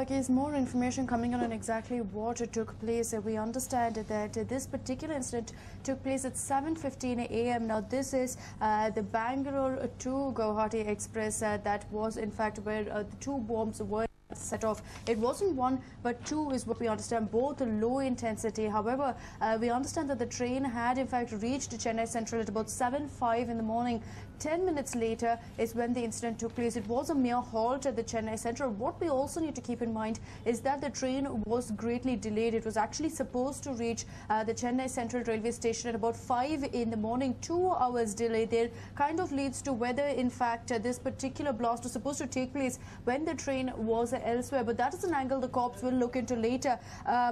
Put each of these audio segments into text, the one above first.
Is more information coming on exactly what took place. We understand that this particular incident took place at 7:15 a.m. Now, this is the Bangalore to Guwahati Express. That was, in fact, where the two bombs were set off. It wasn't one but two is what we understand, both low intensity. However, we understand that the train had in fact reached Chennai Central at about 7:05 in the morning. 10 minutes later is when the incident took place. It was a mere halt at the Chennai Central. What we also need to keep in mind is that the train was greatly delayed. It was actually supposed to reach the Chennai Central railway station at about 5 in the morning. 2 hours delay there kind of leads to whether in fact this particular blast was supposed to take place when the train was elsewhere. But that is an angle the cops will look into later.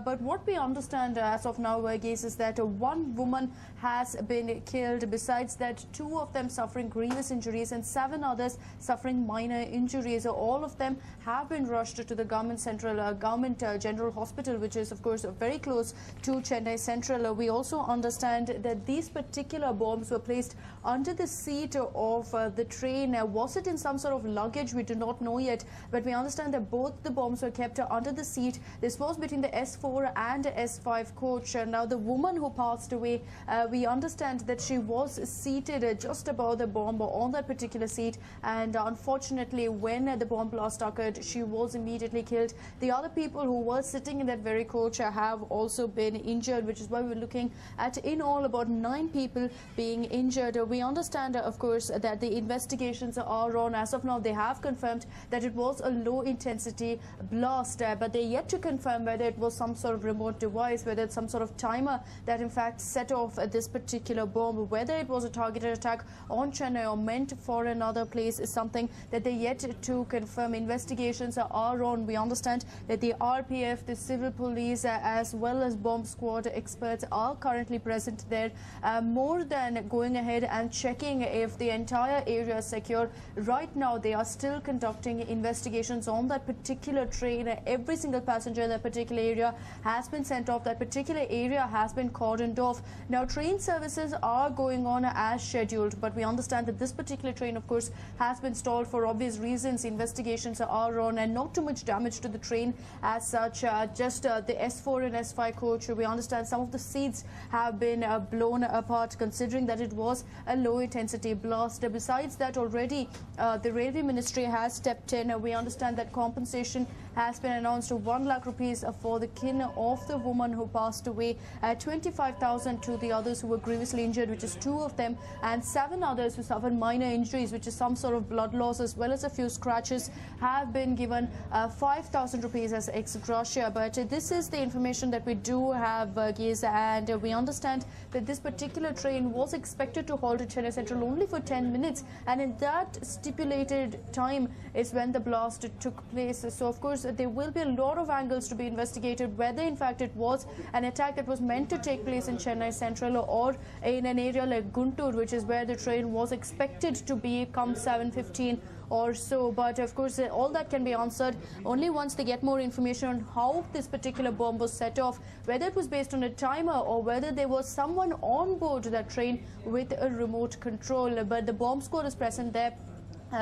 But what we understand as of now, Varghese, is that one woman has been killed. Besides that, 2 of them suffering grievous injuries and 7 others suffering minor injuries. All of them have been rushed to the government general hospital, which is of course very close to Chennai Central. We also understand that these particular bombs were placed under the seat of the train. Was it in some sort of luggage? We do not know yet, but we understand that both the bombs were kept under the seat. This was between the S4 and S5 coach. Now, the woman who passed away, we understand that she was seated just above the bomb on that particular seat, and unfortunately when the bomb blast occurred, she was immediately killed. The other people who were sitting in that very coach have also been injured, which is why we're looking at in all about 9 people being injured. We understand of course that the investigations are on. As of now, they have confirmed that it was a low intensity blast, but they're yet to confirm whether it was some sort of remote device, whether it's some sort of timer that in fact set off this particular bomb. Whether it was a targeted attack on Chennai or meant for another place is something that they're yet to confirm. Investigations are on. We understand that the RPF, the civil police, as well as bomb squad experts are currently present there. More than going ahead and checking if the entire area is secure, right now they are still conducting investigations on that particular train. Every single passenger in that particular area has been sent off. That particular area has been cordoned off. Now, train services are going on as scheduled, but we understand that this particular train of course has been stalled for obvious reasons. Investigations are on, and not too much damage to the train as such. Just the S4 and S5 coach, we understand some of the seats have been blown apart, considering that it was a low intensity blast. Besides that, already the railway ministry has stepped in. We understand that compensation has been announced to 1 lakh rupees for the kin of the woman who passed away, 25,000 to the others who were grievously injured, which is 2 of them, and 7 others who suffered minor injuries, which is some sort of blood loss as well as a few scratches, have been given 5,000 rupees as ex gratia. But this is the information that we do have, Varghese, and we understand that this particular train was expected to halt at Chennai Central only for 10 minutes, and in that stipulated time is when the blast took place. So of course there will be a lot of angles to be investigated, whether in fact it was an attack that was meant to take place in Chennai Central or in an area like Guntur, which is where the train was expected to be come 7:15 or so. But of course all that can be answered only once they get more information on how this particular bomb was set off, whether it was based on a timer or whether there was someone on board that train with a remote control. But the bomb squad is present there.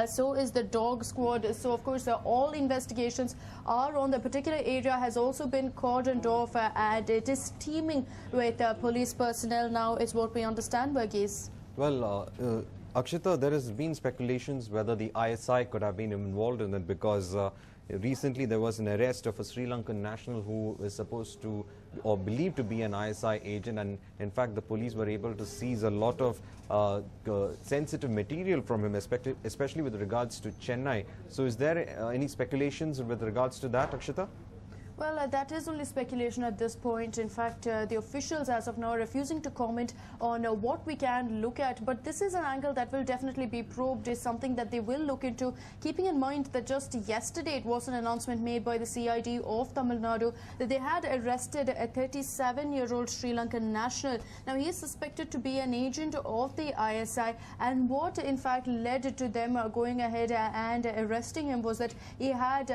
So is the dog squad. So of course all investigations are on. The particular area has also been cordoned off and it is teeming with police personnel now, is what we understand, Varghese. Well, Akshita, there has been speculations whether the ISI could have been involved in it, because recently there was an arrest of a Sri Lankan national who is supposed to or believed to be an ISI agent, and in fact the police were able to seize a lot of sensitive material from him, especially with regards to Chennai. So is there any speculations with regards to that, Akshita? Well, that is only speculation at this point. In fact, the officials as of now are refusing to comment on what we can look at. But this is an angle that will definitely be probed, is something that they will look into, keeping in mind that just yesterday it was an announcement made by the CID of Tamil Nadu that they had arrested a 37-year-old Sri Lankan national. Now, he is suspected to be an agent of the ISI, and what in fact led to them going ahead and arresting him was that he had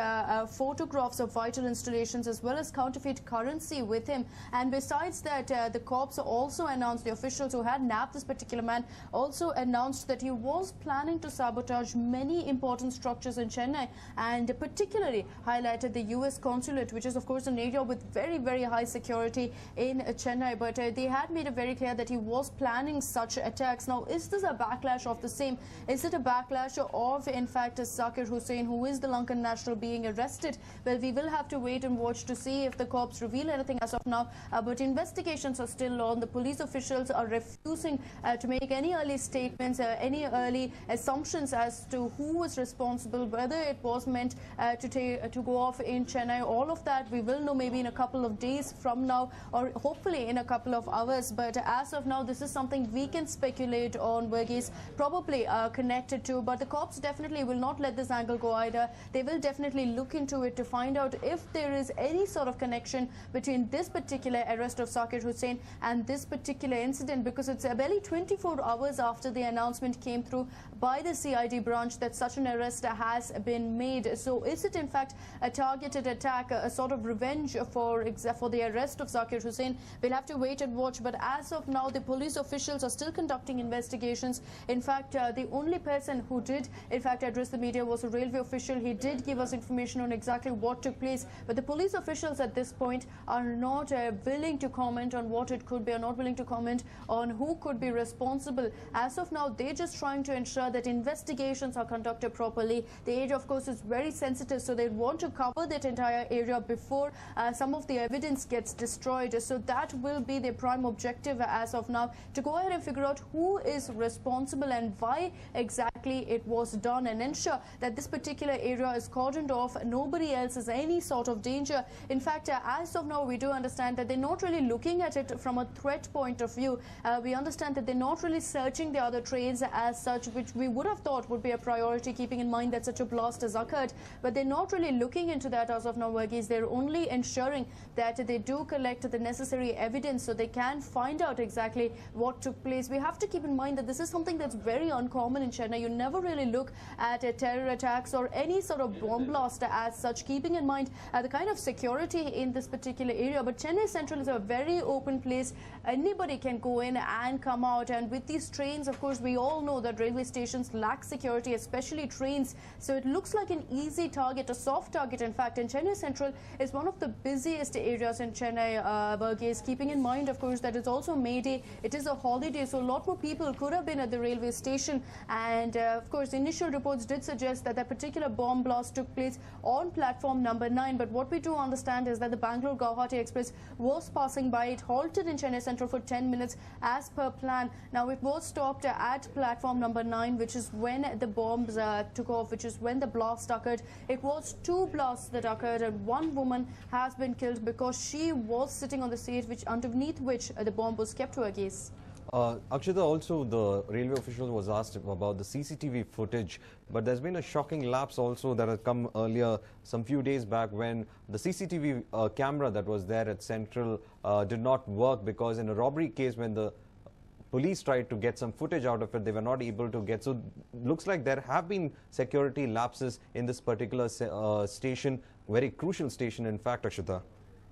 photographs of vital installations medications as well as counterfeit currency with him. And besides that, the cops also announced, the officials who had nabbed this particular man also announced that he was planning to sabotage many important structures in Chennai, and particularly highlighted the US consulate, which is of course an area with very, very high security in Chennai. But they had made it very clear that he was planning such attacks. Now, is this a backlash of the same? Is it a backlash of, in fact, Zakir Hussain, who is the Lankan national, being arrested? Well, we will have to wait and watch to see if the cops reveal anything as of now. But investigations are still on. The police officials are refusing to make any early statements, any early assumptions as to who was responsible, whether it was meant to go off in Chennai. All of that we will know maybe in a couple of days from now, or hopefully in a couple of hours. But as of now, this is something we can speculate on, Verghese, probably connected to. But the cops definitely will not let this angle go either. They will definitely look into it to find out if there is any sort of connection between this particular arrest of Zakir Hussain and this particular incident, because it's barely 24 hours after the announcement came through by the CID branch that such an arrest has been made. So is it in fact a targeted attack, a sort of revenge for the arrest of Zakir Hussain? We'll have to wait and watch. But as of now, the police officials are still conducting investigations. In fact, the only person who did in fact address the media was a railway official. He did give us information on exactly what took place, but the police officials at this point are not willing to comment on what it could be, are not willing to comment on who could be responsible. As of now, they're just trying to ensure that investigations are conducted properly. The area, of course, is very sensitive, so they want to cover that entire area before some of the evidence gets destroyed. So that will be their prime objective as of now, to go ahead and figure out who is responsible and why exactly it was done, and ensure that this particular area is cordoned off, nobody else is any sort of danger. In fact, as of now, we do understand that they're not really looking at it from a threat point of view. We understand that they're not really searching the other trains as such, which we would have thought would be a priority, keeping in mind that such a blast has occurred. But they're not really looking into that as of now, Verghese. They're only ensuring that they do collect the necessary evidence so they can find out exactly what took place. We have to keep in mind that this is something that's very uncommon in Chennai. You never really look at terror attacks or any sort of bomb blast as such, keeping in mind the kind of security in this particular area. But Chennai Central is a very open place. Anybody can go in and come out, and with these trains, of course, we all know that railway stations lack security, especially trains. So it looks like an easy target, a soft target, in fact. And Chennai Central is one of the busiest areas in Chennai, Verghese, keeping in mind, of course, that it's also May Day. It is a holiday, so a lot more people could have been at the railway station. And of course, initial reports did suggest that that particular bomb blast took place on platform number 9. But what we do understand is that the Bangalore-Guwahati Express was passing by. It halted in Chennai Central for 10 minutes as per plan. Now, it was stopped at platform number 9, which is when the bombs took off, which is when the blast occurred. It was 2 blasts that occurred, and 1 woman has been killed because she was sitting on the seat underneath which the bomb was kept to her case. Akshita, also the railway official was asked about the CCTV footage, but there's been a shocking lapse also that had come earlier, some few days back, when the CCTV camera that was there at Central did not work, because in a robbery case, when the police tried to get some footage out of it, they were not able to get. So looks like there have been security lapses in this particular station, very crucial station, in fact, Akshita.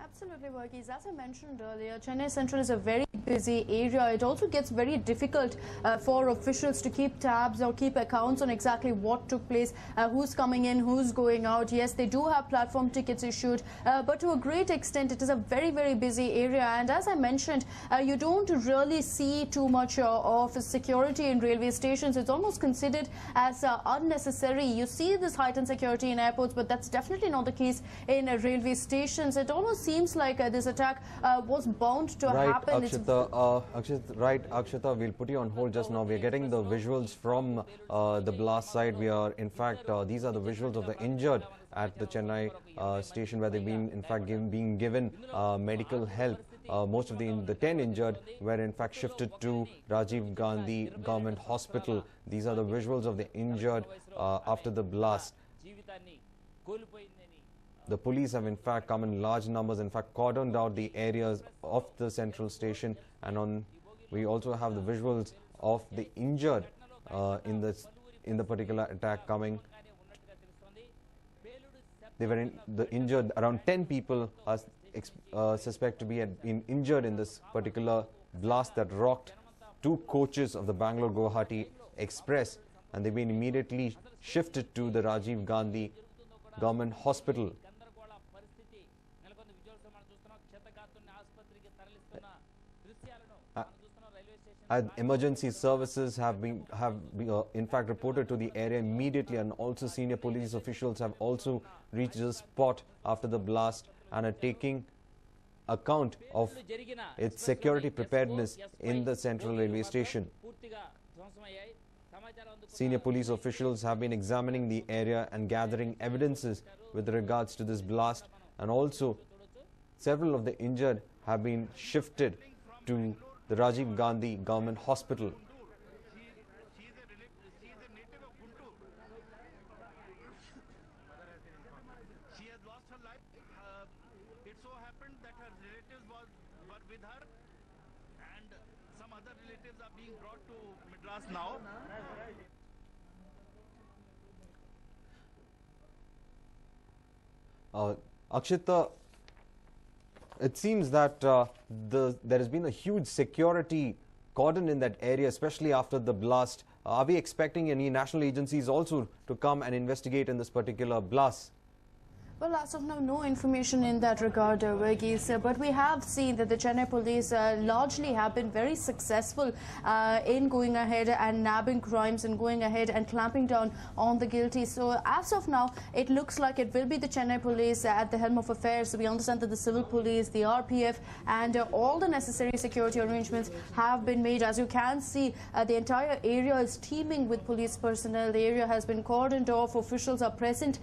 Absolutely, Verghese. As I mentioned earlier, Chennai Central is a very busy area. It also gets very difficult for officials to keep tabs or keep accounts on exactly what took place, who's coming in, who's going out. Yes, they do have platform tickets issued, but to a great extent, it is a very, very busy area. And as I mentioned, you don't really see too much of security in railway stations. It's almost considered as unnecessary. You see this heightened security in airports, but that's definitely not the case in railway stations. It almost seems like this attack was bound to happen. Akshita, we'll put you on hold just now. We're getting the visuals from the blast site. We are, in fact, these are the visuals of the injured at the Chennai station, where they've been, in fact, being given medical help. Most of the 10 injured were, in fact, shifted to Rajiv Gandhi Government Hospital. These are the visuals of the injured after the blast. The police have, in fact, come in large numbers, in fact, cordoned out the areas of the central station. And we also have the visuals of the injured in the particular attack coming. the injured. Around 10 people are suspect to be been injured in this particular blast that rocked two coaches of the Bangalore-Guwahati Express, and they've been immediately shifted to the Rajiv Gandhi Government Hospital. Emergency services have in fact reported to the area immediately, and also senior police officials have also reached the spot after the blast and are taking account of its security preparedness in the central railway station. Senior police officials have been examining the area and gathering evidences with regards to this blast, and also several of the injured have been shifted to the Rajiv Gandhi Government Hospital. She is a native of Guntur. She has lost her life. It so happened that her relatives were with her, and some other relatives are being brought to Madras now. Akshita, it seems that there has been a huge security cordon in that area, especially after the blast. Are we expecting any national agencies also to come and investigate in this particular blast? Well, as of now, no information in that regard, Verghese, but we have seen that the Chennai police largely have been very successful in going ahead and nabbing crimes and going ahead and clamping down on the guilty. So as of now, it looks like it will be the Chennai police at the helm of affairs. So we understand that the civil police, the RPF and all the necessary security arrangements have been made. As you can see, the entire area is teeming with police personnel. The area has been cordoned off. Officials are present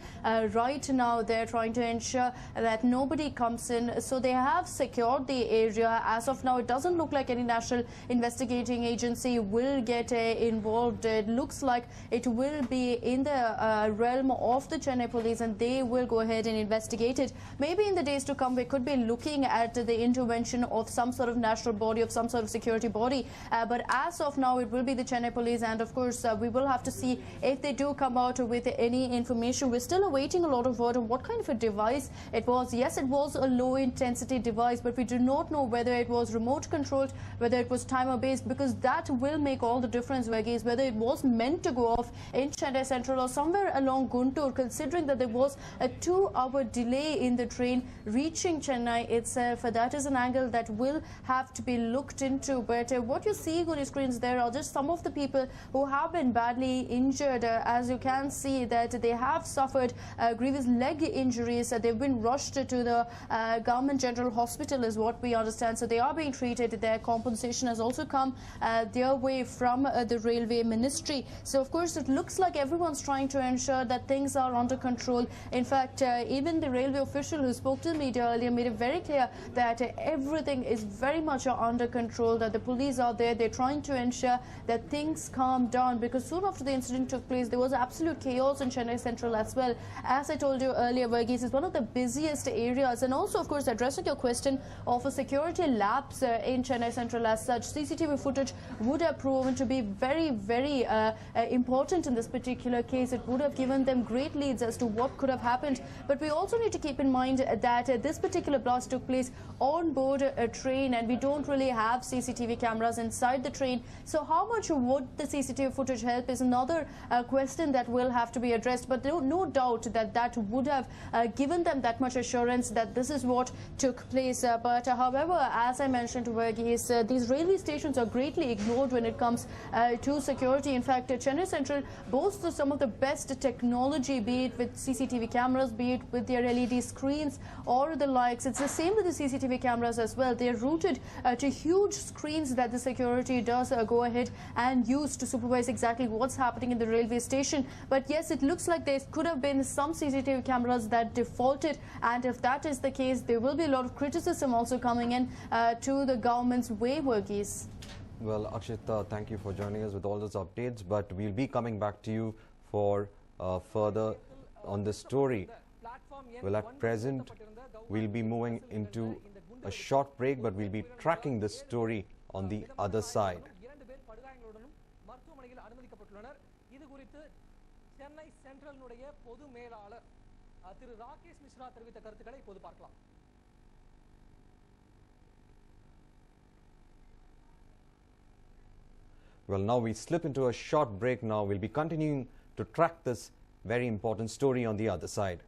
right now there, trying to ensure that nobody comes in. So they have secured the area. As of now, it doesn't look like any national investigating agency will get involved. It looks like it will be in the realm of the Chennai police, and they will go ahead and investigate it. Maybe in the days to come, we could be looking at the intervention of some sort of national body, of some sort of security body. But as of now, it will be the Chennai police, and of course, we will have to see if they do come out with any information. We're still awaiting a lot of word on what kind of a device it was. Yes, it was a low intensity device, but we do not know whether it was remote controlled, whether it was timer based, because that will make all the difference, Verghese, whether it was meant to go off in Chennai Central or somewhere along Guntur, considering that there was a 2-hour delay in the train reaching Chennai itself. That is an angle that will have to be looked into. But what you're seeing on your screens there are just some of the people who have been badly injured. As you can see that they have suffered grievous leg injuries. They've been rushed to the Government General Hospital is what we understand. So they are being treated. Their compensation has also come their way from the Railway Ministry. So of course it looks like everyone's trying to ensure that things are under control. In fact, even the railway official who spoke to the media earlier made it very clear that everything is very much under control, that the police are there. They're trying to ensure that things calm down, because soon after the incident took place, there was absolute chaos in Chennai Central as well. As I told you earlier, Verghese, is one of the busiest areas, and also of course addressing your question of a security lapse in Chennai Central as such, CCTV footage would have proven to be very important in this particular case. It would have given them great leads as to what could have happened. But we also need to keep in mind that this particular blast took place on board a train, and we don't really have CCTV cameras inside the train. So how much would the CCTV footage help is another question that will have to be addressed. But no doubt that that would have given them that much assurance that this is what took place. But however, as I mentioned, Verghese, these railway stations are greatly ignored when it comes to security. In fact, Chennai Central boasts of some of the best technology, be it with CCTV cameras, be it with their LED screens or the likes. It's the same with the CCTV cameras as well. They're routed to huge screens that the security does go ahead and use to supervise exactly what's happening in the railway station. But yes, it looks like there could have been some CCTV cameras that defaulted, and if that is the case, there will be a lot of criticism also coming in to the government's way, Verghese. Well, Akshita, thank you for joining us with all those updates, but we'll be coming back to you for further on this story. Well, at present, we'll be moving into a short break, but we'll be tracking this story on the other side. Chennai central பொது மேலாளர் திரு ராகேஷ் மிஸ்ரா தெரிவித்த கருத்துக்களை இப்போது பார்க்கலாம். Well, now we slip into a short break now. We'll be continuing to track this very important story on the other side.